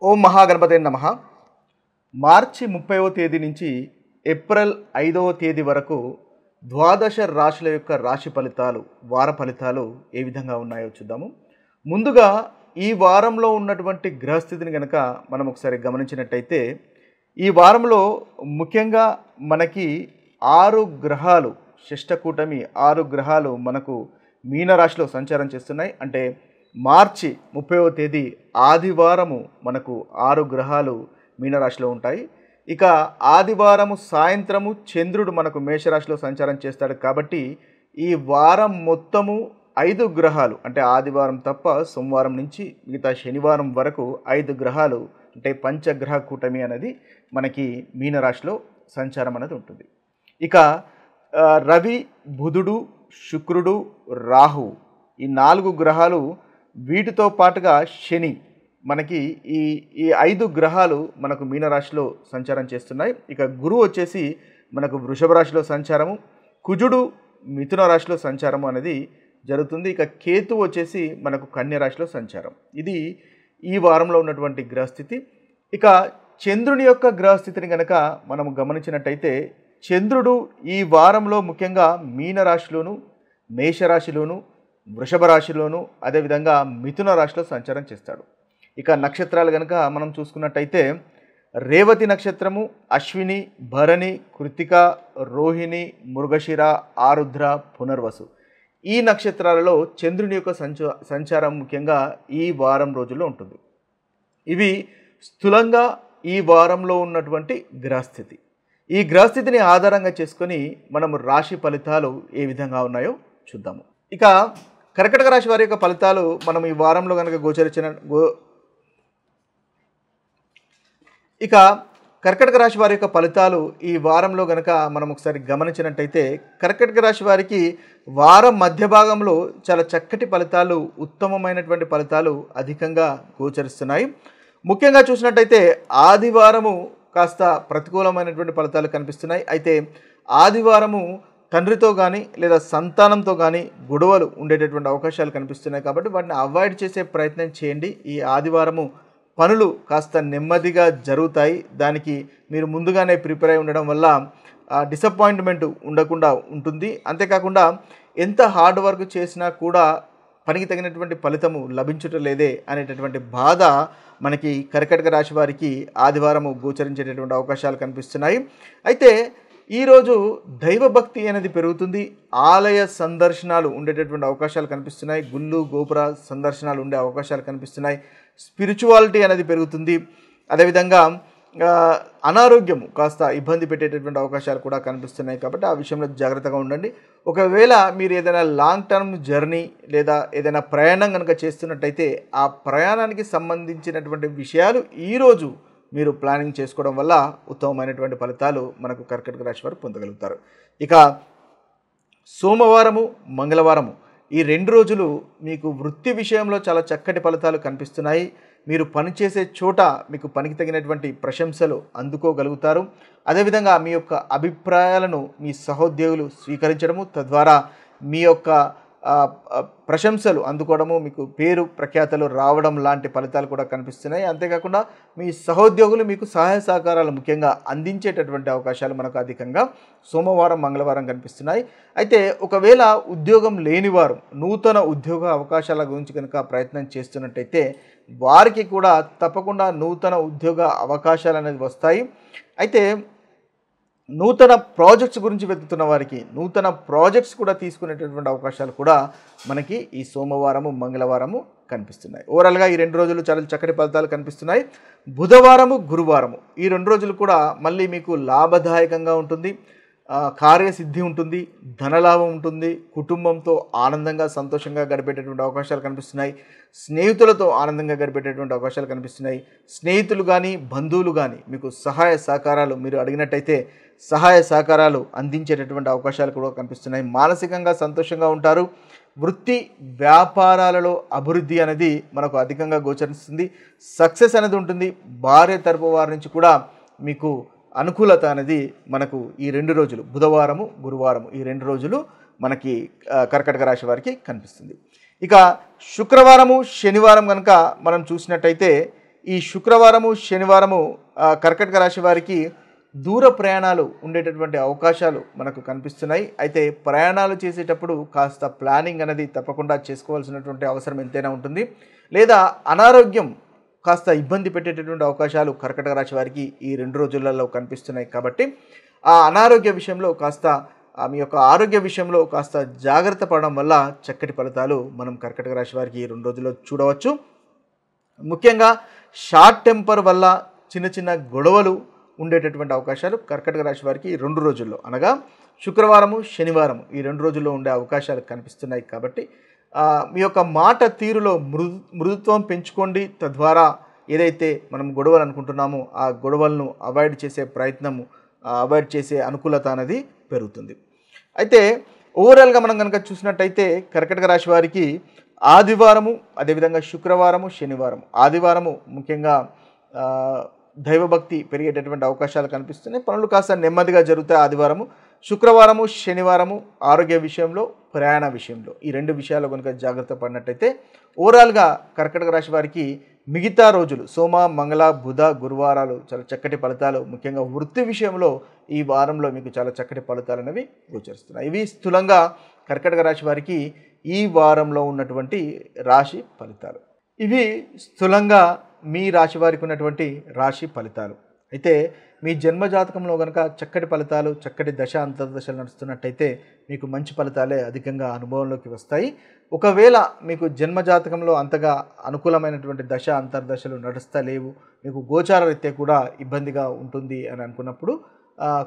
ఓం మహాగణపతే నమః. మార్చి 30వ తేదీ నుంచి ఏప్రిల్ 5వ తేదీ వరకు ద్వాదశ రాశుల యొక్క రాశి ఫలితాలు, వార ఫలితాలు ఏ విధంగా ఉన్నాయో చూద్దాము. ముందుగా ఈ వారంలో ఉన్నటువంటి గ్రహస్థితిని కనుక మనం ఒకసారి గమనించినట్టయితే, ఈ వారంలో ముఖ్యంగా మనకి 6 గ్రహాలు, షష్టకూటమి 6 గ్రహాలు మనకు మీనరాశిలో సంచారం చేస్తున్నాయి. అంటే మార్చి 30వ తేదీ ఆదివారము మనకు 6 గ్రహాలు మీనరాశిలో ఉంటాయి. ఇక ఆదివారము సాయంత్రము చంద్రుడు మనకు మేషరాశిలో సంచారం చేస్తాడు. కాబట్టి ఈ వారం మొత్తము 5 గ్రహాలు, అంటే ఆదివారం తప్ప సోమవారం నుంచి మిగతా శనివారం వరకు 5 గ్రహాలు, అంటే పంచగ్రహ కూటమి అనేది మనకి మీనరాశిలో సంచారం అనేది ఉంటుంది. ఇక రవి, బుధుడు, శుక్రుడు, రాహు ఈ 4 గ్రహాలు, వీటితో పాటుగా శని, మనకి ఈ 5 గ్రహాలు మనకు మీనరాశిలో సంచారం చేస్తున్నాయి. ఇక గురువు వచ్చేసి మనకు వృషభ రాశిలో సంచారము, కుజుడు మిథున రాశిలో సంచారము అనేది జరుగుతుంది. ఇక కేతు వచ్చేసి మనకు కన్య రాశిలో సంచారం. ఇది ఈ వారంలో ఉన్నటువంటి గ్రహస్థితి. ఇక చంద్రుని యొక్క గ్రహస్థితిని కనుక మనం గమనించినట్టయితే, చంద్రుడు ఈ వారంలో ముఖ్యంగా మీనరాశిలోను, మేషరాశిలోను, వృషభ రాశిలోను, అదేవిధంగా మిథున రాశిలో సంచారం చేస్తాడు. ఇక నక్షత్రాలు కనుక మనం చూసుకున్నట్టయితే, రేవతి నక్షత్రము, అశ్విని, భరణి, కృతిక, రోహిణి, మృగశిర, ఆరుద్ర, పునర్వసు ఈ నక్షత్రాలలో చంద్రుని యొక్క సంచారం ముఖ్యంగా ఈ వారం రోజుల్లో ఉంటుంది. ఇవి స్థూలంగా ఈ వారంలో ఉన్నటువంటి గ్రహస్థితి. ఈ గ్రహస్థితిని ఆధారంగా చేసుకొని మనము రాశి ఫలితాలు ఏ విధంగా ఉన్నాయో చూద్దాము. ఇక కర్కటక రాశి వారి యొక్క ఫలితాలు మనం ఈ వారంలో కనుక ఇక కర్కటక రాశి వారి యొక్క ఫలితాలు ఈ వారంలో కనుక మనం ఒకసారి గమనించినట్టయితే, కర్కటక రాశి వారికి వారం మధ్య భాగంలో చాలా చక్కటి ఫలితాలు, ఉత్తమమైనటువంటి ఫలితాలు అధికంగా గోచరిస్తున్నాయి. ముఖ్యంగా చూసినట్టయితే ఆదివారము కాస్త ప్రతికూలమైనటువంటి ఫలితాలు కనిపిస్తున్నాయి. అయితే ఆదివారము తండ్రితో కానీ లేదా సంతానంతో కానీ గొడవలు ఉండేటటువంటి అవకాశాలు కనిపిస్తున్నాయి. కాబట్టి వాటిని అవాయిడ్ చేసే ప్రయత్నం చేయండి. ఈ ఆదివారము పనులు కాస్త నెమ్మదిగా జరుగుతాయి. దానికి మీరు ముందుగానే ప్రిపేర్ అయి ఉండడం వల్ల డిసప్పాయింట్మెంట్ ఉండకుండా ఉంటుంది. అంతేకాకుండా ఎంత హార్డ్ వర్క్ చేసినా కూడా పనికి తగినటువంటి ఫలితము లభించటం లేదే అనేటటువంటి బాధ మనకి కర్కటక రాశి వారికి ఆదివారము గోచరించేటటువంటి అవకాశాలు కనిపిస్తున్నాయి. అయితే ఈరోజు దైవభక్తి అనేది పెరుగుతుంది. ఆలయ సందర్శనాలు ఉండేటటువంటి అవకాశాలు కనిపిస్తున్నాయి. గుళ్ళు, గోపుర సందర్శనాలు ఉండే అవకాశాలు కనిపిస్తున్నాయి. స్పిరిచువాలిటీ అనేది పెరుగుతుంది. అదేవిధంగా అనారోగ్యం కాస్త ఇబ్బంది పెట్టేటటువంటి అవకాశాలు కూడా కనిపిస్తున్నాయి. కాబట్టి ఆ విషయంలో జాగ్రత్తగా ఉండండి. ఒకవేళ మీరు ఏదైనా లాంగ్ టర్మ్ జర్నీ లేదా ఏదైనా ప్రయాణం కనుక చేస్తున్నట్టయితే, ఆ ప్రయాణానికి సంబంధించినటువంటి విషయాలు ఈరోజు మీరు ప్లానింగ్ చేసుకోవడం వల్ల ఉత్తమమైనటువంటి ఫలితాలు మనకు కర్కటక రాశి వారు పొందగలుగుతారు. ఇక సోమవారము, మంగళవారము ఈ 2 రోజులు మీకు వృత్తి విషయంలో చాలా చక్కటి ఫలితాలు కనిపిస్తున్నాయి. మీరు పనిచేసే చోట మీకు పనికి తగినటువంటి ప్రశంసలు అందుకోగలుగుతారు. అదేవిధంగా మీ యొక్క అభిప్రాయాలను మీ సహోద్యోగులు స్వీకరించడము, తద్వారా మీ యొక్క ప్రశంసలు అందుకోవడము, మీకు పేరు ప్రఖ్యాతలు రావడం లాంటి ఫలితాలు కూడా కనిపిస్తున్నాయి. అంతేకాకుండా మీ సహోద్యోగులు మీకు సహాయ సహకారాలు ముఖ్యంగా అందించేటటువంటి అవకాశాలు మనకు అధికంగా సోమవారం, మంగళవారం కనిపిస్తున్నాయి. అయితే ఒకవేళ ఉద్యోగం లేనివారు నూతన ఉద్యోగ అవకాశాల గురించి కనుక ప్రయత్నం చేస్తున్నట్టయితే, వారికి కూడా తప్పకుండా నూతన ఉద్యోగ అవకాశాలు అనేది వస్తాయి. అయితే నూతన ప్రాజెక్ట్స్ గురించి వెతుకుతున్న వారికి నూతన ప్రాజెక్ట్స్ కూడా తీసుకునేటటువంటి అవకాశాలు కూడా మనకి ఈ సోమవారము, మంగళవారము కనిపిస్తున్నాయి. ఓవరాల్గా ఈ 2 రోజులు చాలా చక్కటి ఫలితాలు కనిపిస్తున్నాయి. బుధవారము, గురువారము ఈ 2 రోజులు కూడా మళ్ళీ మీకు లాభదాయకంగా ఉంటుంది. కార్యసిద్ధి ఉంటుంది, ధనలాభం ఉంటుంది, కుటుంబంతో ఆనందంగా సంతోషంగా గడిపేటటువంటి అవకాశాలు కనిపిస్తున్నాయి. స్నేహితులతో ఆనందంగా గడిపేటటువంటి అవకాశాలు కనిపిస్తున్నాయి. స్నేహితులు కానీ, బంధువులు కానీ మీకు సహాయ సహకారాలు, మీరు అడిగినట్టయితే సహాయ సహకారాలు అందించేటటువంటి అవకాశాలు కూడా కనిపిస్తున్నాయి. మానసికంగా సంతోషంగా ఉంటారు. వృత్తి వ్యాపారాలలో అభివృద్ధి అనేది మనకు అధికంగా గోచరిస్తుంది. సక్సెస్ అనేది ఉంటుంది. భార్య తరపు వారి నుంచి కూడా మీకు అనుకూలత అనేది మనకు ఈ 2 రోజులు, బుధవారము, గురువారము ఈ 2 రోజులు మనకి కర్కటక రాశి వారికి కనిపిస్తుంది. ఇక శుక్రవారము, శనివారం కనుక మనం చూసినట్టయితే, ఈ శుక్రవారము శనివారము కర్కాటక రాశి వారికి దూర ప్రయాణాలు ఉండేటటువంటి అవకాశాలు మనకు కనిపిస్తున్నాయి. అయితే ప్రయాణాలు చేసేటప్పుడు కాస్త ప్లానింగ్ అనేది తప్పకుండా చేసుకోవాల్సినటువంటి అవసరం ఎంతైనా ఉంటుంది. లేదా అనారోగ్యం కాస్త ఇబ్బంది పెట్టేటటువంటి అవకాశాలు కర్కాటక రాశి వారికి ఈ 2 రోజులలో కనిపిస్తున్నాయి. కాబట్టి ఆ అనారోగ్య విషయంలో కాస్త మీ యొక్క ఆరోగ్య విషయంలో కాస్త జాగ్రత్త పడడం వల్ల చక్కటి ఫలితాలు మనం కర్కాటక రాశి వారికి ఈ 2 రోజుల్లో చూడవచ్చు. ముఖ్యంగా షార్ట్ టెంపర్ వల్ల చిన్న చిన్న గొడవలు ఉండేటటువంటి అవకాశాలు కర్కాటక రాశి వారికి ఈ 2 రోజుల్లో అనగా శుక్రవారము శనివారం ఈ 2 రోజుల్లో ఉండే అవకాశాలు కనిపిస్తున్నాయి. కాబట్టి మీ యొక్క మాట తీరులో మృదుత్వం పెంచుకోండి. తద్వారా ఏదైతే మనం గొడవలు అనుకుంటున్నామో ఆ గొడవలను అవాయిడ్ చేసే ప్రయత్నము అవాయిడ్ చేసే అనుకూలత అనేది పెరుగుతుంది. అయితే ఓవరాల్గా మనం కనుక చూసినట్టయితే కర్కాటక రాశి వారికి ఆదివారము అదేవిధంగా శుక్రవారము శనివారం ఆదివారము ముఖ్యంగా దైవభక్తి పెరిగేటటువంటి అవకాశాలు కనిపిస్తున్నాయి. పనులు కాస్త నెమ్మదిగా జరుగుతాయి ఆదివారము. శుక్రవారము శనివారము ఆరోగ్య విషయంలో ప్రయాణ విషయంలో ఈ 2 విషయాలు కనుక జాగ్రత్త పడినట్టయితే ఓవరాల్గా కర్కాటక రాశి వారికి మిగతా రోజులు సోమ మంగళ బుధ గురువారాలు చాలా చక్కటి ఫలితాలు ముఖ్యంగా వృత్తి విషయంలో ఈ వారంలో మీకు చాలా చక్కటి ఫలితాలు అనేవి గోచరిస్తున్నాయి. ఇవి స్థూలంగా కర్కాటక రాశి వారికి ఈ వారంలో ఉన్నటువంటి రాశి ఫలితాలు. ఇవి స్థూలంగా మీ రాశి వారికి ఉన్నటువంటి రాశి ఫలితాలు. అయితే మీ జన్మజాతకంలో కనుక చక్కటి ఫలితాలు చక్కటి దశ అంతర్దశలు నడుస్తున్నట్టయితే మీకు మంచి ఫలితాలే అధికంగా అనుభవంలోకి వస్తాయి. ఒకవేళ మీకు జన్మజాతకంలో అంతగా అనుకూలమైనటువంటి దశ అంతర్దశలు నడుస్తలేవు, మీకు గోచార రీత్యా కూడా ఇబ్బందిగా ఉంటుంది అని అనుకున్నప్పుడు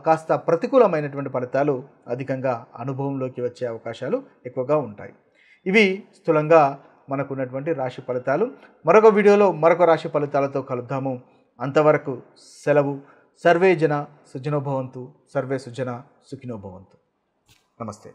కాస్త ప్రతికూలమైనటువంటి ఫలితాలు అధికంగా అనుభవంలోకి వచ్చే అవకాశాలు ఎక్కువగా ఉంటాయి. ఇవి స్థూలంగా మనకున్నటువంటి రాశి ఫలితాలు. మరొక వీడియోలో మరొక రాశి ఫలితాలతో కలుద్దాము. అంతవరకు సెలవు. సర్వే జన సుజనో భవంతు, సర్వే సుజన సుఖినో భవంతు. నమస్తే.